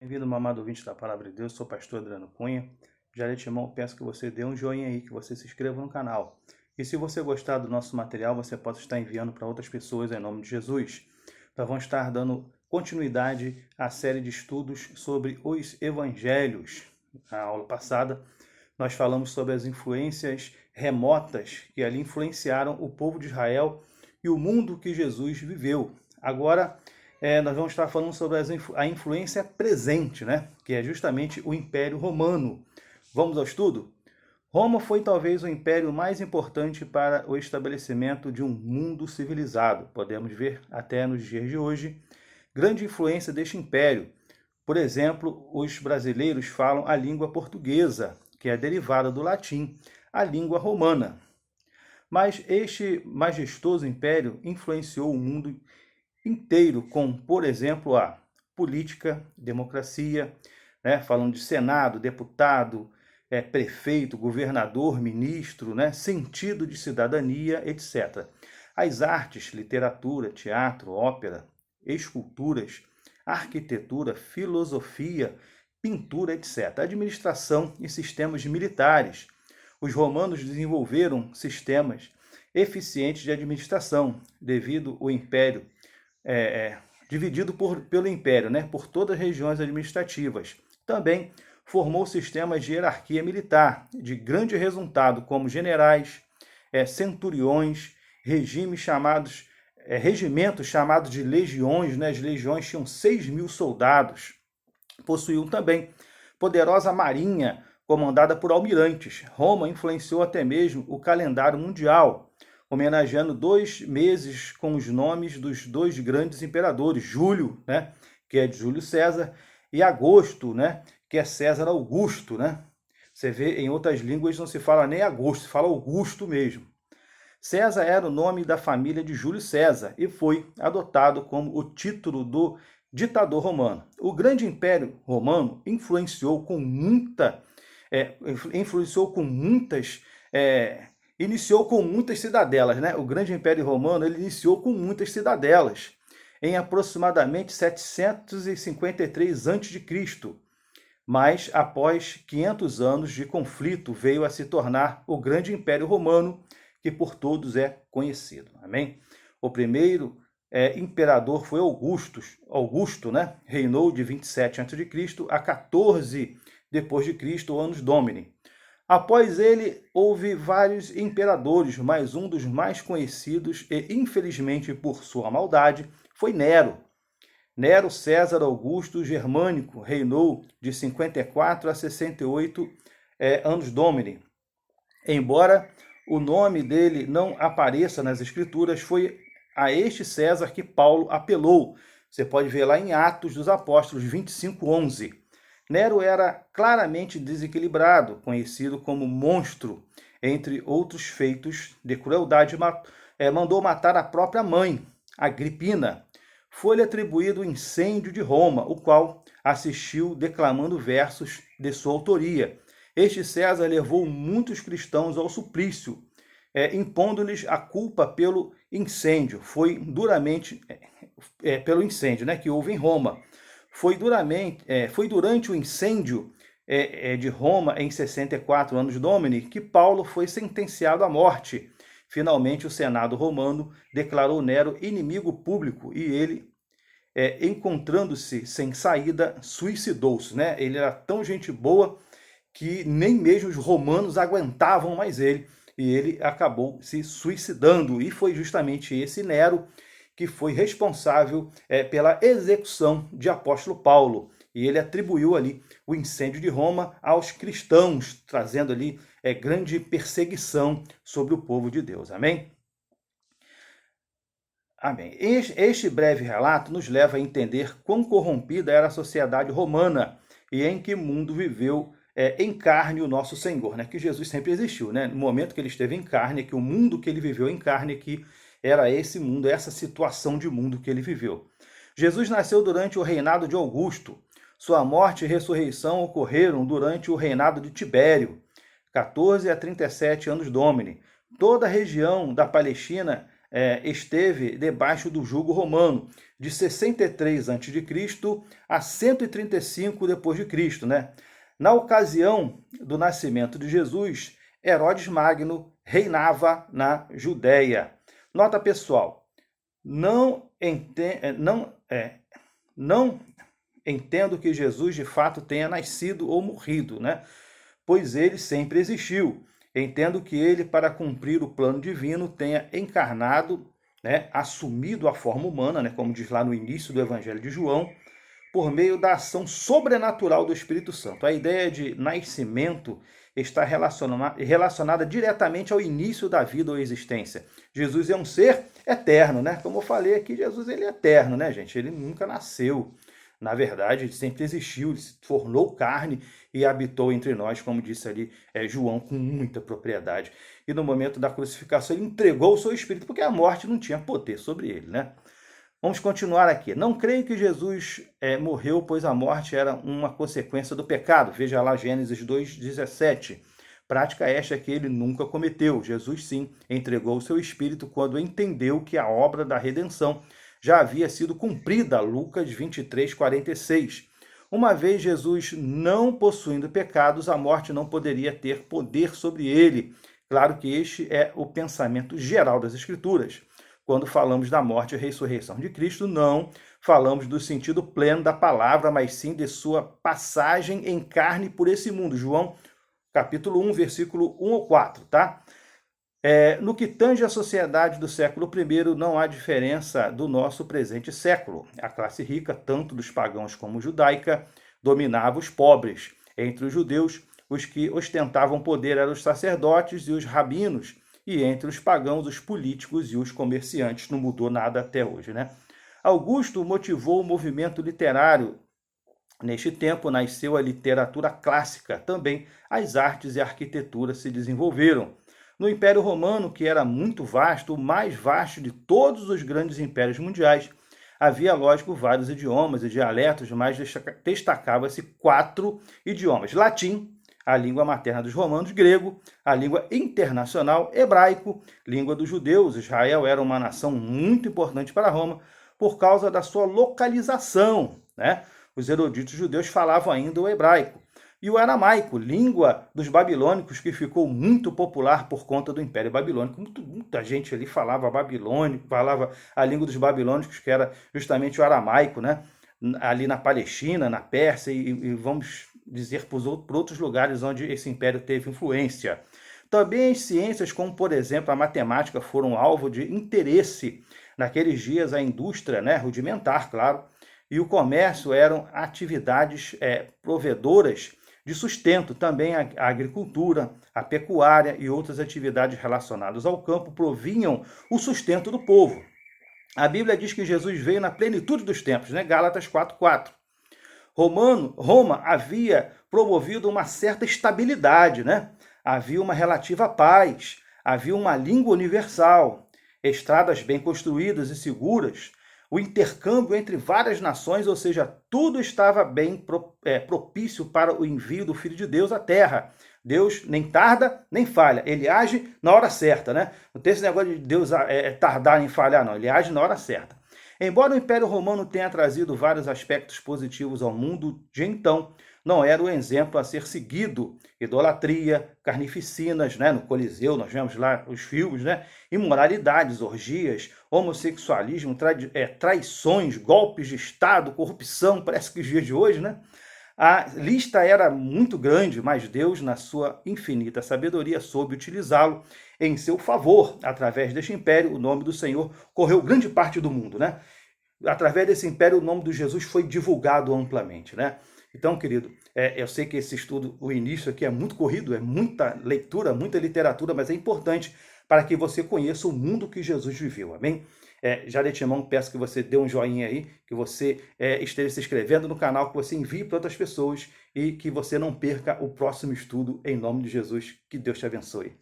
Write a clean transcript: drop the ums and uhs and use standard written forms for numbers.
Bem-vindo, meu amado ouvinte da Palavra de Deus, sou o pastor Adriano Cunha. Já de antemão, peço que você dê um joinha aí, que você se inscreva no canal. E se você gostar do nosso material, você pode estar enviando para outras pessoas em nome de Jesus. Nós vamos estar dando continuidade à série de estudos sobre os evangelhos. Na aula passada, nós falamos sobre as influências remotas que ali influenciaram o povo de Israel e o mundo que Jesus viveu. Agora, nós vamos estar falando sobre a influência presente, né? Que é justamente o Império Romano. Vamos ao estudo? Roma foi talvez o império mais importante para o estabelecimento de um mundo civilizado. Podemos ver até nos dias de hoje grande influência deste império. Por exemplo, os brasileiros falam a língua portuguesa, que é derivada do latim, a língua romana. Mas este majestoso império influenciou o mundo inteiro com, por exemplo, a política, democracia, né, falando de Senado, deputado, prefeito, governador, ministro, né, sentido de cidadania, etc. As artes, literatura, teatro, ópera, esculturas, arquitetura, filosofia, pintura, etc. Administração e sistemas militares. Os romanos desenvolveram sistemas eficientes de administração, devido ao império dividido pelo Império, né, por todas as regiões administrativas. Também formou sistemas de hierarquia militar de grande resultado, como generais, centuriões, regimentos chamados de legiões. Né, as legiões tinham 6.000 soldados. Possuíam também poderosa marinha comandada por almirantes. Roma influenciou até mesmo o calendário mundial, homenageando 2 meses com os nomes dos 2 grandes imperadores, Júlio, né, que é de Júlio César, e Agosto, né, que é César Augusto. Né? Você vê, em outras línguas não se fala nem Agosto, se fala Augusto mesmo. César era o nome da família de Júlio César e foi adotado como o título do ditador romano. O grande império romano influenciou com muitas iniciou com muitas cidadelas, né? O grande Império Romano ele iniciou com muitas cidadelas, em aproximadamente 753 a.C., mas após 500 anos de conflito veio a se tornar o grande Império Romano, que por todos é conhecido. Amém? O primeiro imperador foi Augusto, né? Reinou de 27 a.C. a 14 depois de Cristo, anos Domini. Após ele, houve vários imperadores, mas um dos mais conhecidos, e infelizmente por sua maldade, foi Nero. Nero César Augusto Germânico reinou de 54 a 68 anos Domini. Embora o nome dele não apareça nas escrituras, foi a este César que Paulo apelou. Você pode ver lá em Atos dos Apóstolos 25:11. Nero era claramente desequilibrado, conhecido como monstro. Entre outros feitos de crueldade, mandou matar a própria mãe, Agripina. Foi-lhe atribuído o incêndio de Roma, o qual assistiu declamando versos de sua autoria. Este César levou muitos cristãos ao suplício, impondo-lhes a culpa pelo incêndio. Foi duramente pelo incêndio, né, que houve em Roma. Foi durante o incêndio de Roma em 64 anos Domini que Paulo foi sentenciado à morte. Finalmente, o Senado romano declarou Nero inimigo público e ele, encontrando-se sem saída, suicidou-se. Né? Ele era tão gente boa que nem mesmo os romanos aguentavam mais ele, e ele acabou se suicidando. E foi justamente esse Nero que foi responsável pela execução de apóstolo Paulo. E ele atribuiu ali o incêndio de Roma aos cristãos, trazendo ali grande perseguição sobre o povo de Deus. Amém? Amém. Este breve relato nos leva a entender quão corrompida era a sociedade romana e em que mundo viveu em carne o nosso Senhor, né? Que Jesus sempre existiu, né? No momento que ele esteve em carne, que o mundo que ele viveu em carne, que era esse mundo, essa situação de mundo que ele viveu. Jesus nasceu durante o reinado de Augusto. Sua morte e ressurreição ocorreram durante o reinado de Tibério, 14 a 37 anos Domini. Toda a região da Palestina esteve debaixo do jugo romano, de 63 a.C. a 135 d.C., né? Na ocasião do nascimento de Jesus, Herodes Magno reinava na Judéia. Nota pessoal, não entendo que Jesus de fato tenha nascido ou morrido, né? Pois ele sempre existiu. Entendo que ele, para cumprir o plano divino, tenha encarnado, né, assumido a forma humana, né, como diz lá no início do Evangelho de João, por meio da ação sobrenatural do Espírito Santo. A ideia de nascimento está relacionada diretamente ao início da vida ou existência. Jesus é um ser eterno, né? Como eu falei aqui, Jesus ele é eterno, né, gente? Ele nunca nasceu. Na verdade, ele sempre existiu, ele se tornou carne e habitou entre nós, como disse ali João, com muita propriedade. E no momento da crucificação, ele entregou o seu espírito, porque a morte não tinha poder sobre ele, né? Vamos continuar aqui. Não creio que Jesus morreu, pois a morte era uma consequência do pecado. Veja lá Gênesis 2,17. Prática esta que ele nunca cometeu. Jesus, sim, entregou o seu espírito quando entendeu que a obra da redenção já havia sido cumprida. Lucas 23:46. Uma vez Jesus não possuindo pecados, a morte não poderia ter poder sobre ele. Claro que este é o pensamento geral das Escrituras. Quando falamos da morte e ressurreição de Cristo, não falamos do sentido pleno da palavra, mas sim de sua passagem em carne por esse mundo. João, capítulo 1, versículo 1 ou 4, tá? No que tange à sociedade do século I, não há diferença do nosso presente século. A classe rica, tanto dos pagãos como judaica, dominava os pobres. Entre os judeus, os que ostentavam poder eram os sacerdotes e os rabinos, e entre os pagãos, os políticos e os comerciantes. Não mudou nada até hoje, né? Augusto motivou o movimento literário. Neste tempo nasceu a literatura clássica. Também as artes e a arquitetura se desenvolveram. No Império Romano, que era muito vasto, o mais vasto de todos os grandes impérios mundiais, havia, lógico, vários idiomas e dialetos, mas destacava-se 4 idiomas: latim, a língua materna dos romanos, grego, a língua internacional, hebraico, língua dos judeus. Israel era uma nação muito importante para Roma por causa da sua localização, né? Os eruditos judeus falavam ainda o hebraico. E o aramaico, língua dos babilônicos, que ficou muito popular por conta do Império Babilônico. Muita gente ali falava babilônico, falava a língua dos babilônicos, que era justamente o aramaico, né? Ali na Palestina, na Pérsia e vamos dizer por outros lugares onde esse império teve influência. Também as ciências, como por exemplo a matemática, foram alvo de interesse. Naqueles dias a indústria, né, rudimentar, claro, e o comércio eram atividades provedoras de sustento. Também a agricultura, a pecuária e outras atividades relacionadas ao campo provinham o sustento do povo. A Bíblia diz que Jesus veio na plenitude dos tempos, né? Gálatas 4:4. Roma havia promovido uma certa estabilidade, né? Havia uma relativa paz, havia uma língua universal, estradas bem construídas e seguras, o intercâmbio entre várias nações, ou seja, tudo estava bem propício para o envio do Filho de Deus à Terra. Deus nem tarda, nem falha. Ele age na hora certa, né? Não tem esse negócio de Deus tardar em falhar, não. Ele age na hora certa. Embora o Império Romano tenha trazido vários aspectos positivos ao mundo de então, não era o exemplo a ser seguido. Idolatria, carnificinas, né? No Coliseu, nós vemos lá os filmes, né? Imoralidades, orgias, homossexualismo, traições, golpes de Estado, corrupção, parece que os dias de hoje, né? A lista era muito grande, mas Deus, na sua infinita sabedoria, soube utilizá-lo em seu favor. Através deste império, o nome do Senhor correu grande parte do mundo, né? Através desse império, o nome de Jesus foi divulgado amplamente, né? Então, querido, eu sei que esse estudo, o início aqui é muito corrido, é muita leitura, muita literatura, mas é importante para que você conheça o mundo que Jesus viveu, amém? Já de antemão, peço que você dê um joinha aí, que você esteja se inscrevendo no canal, que você envie para outras pessoas e que você não perca o próximo estudo, em nome de Jesus. Que Deus te abençoe.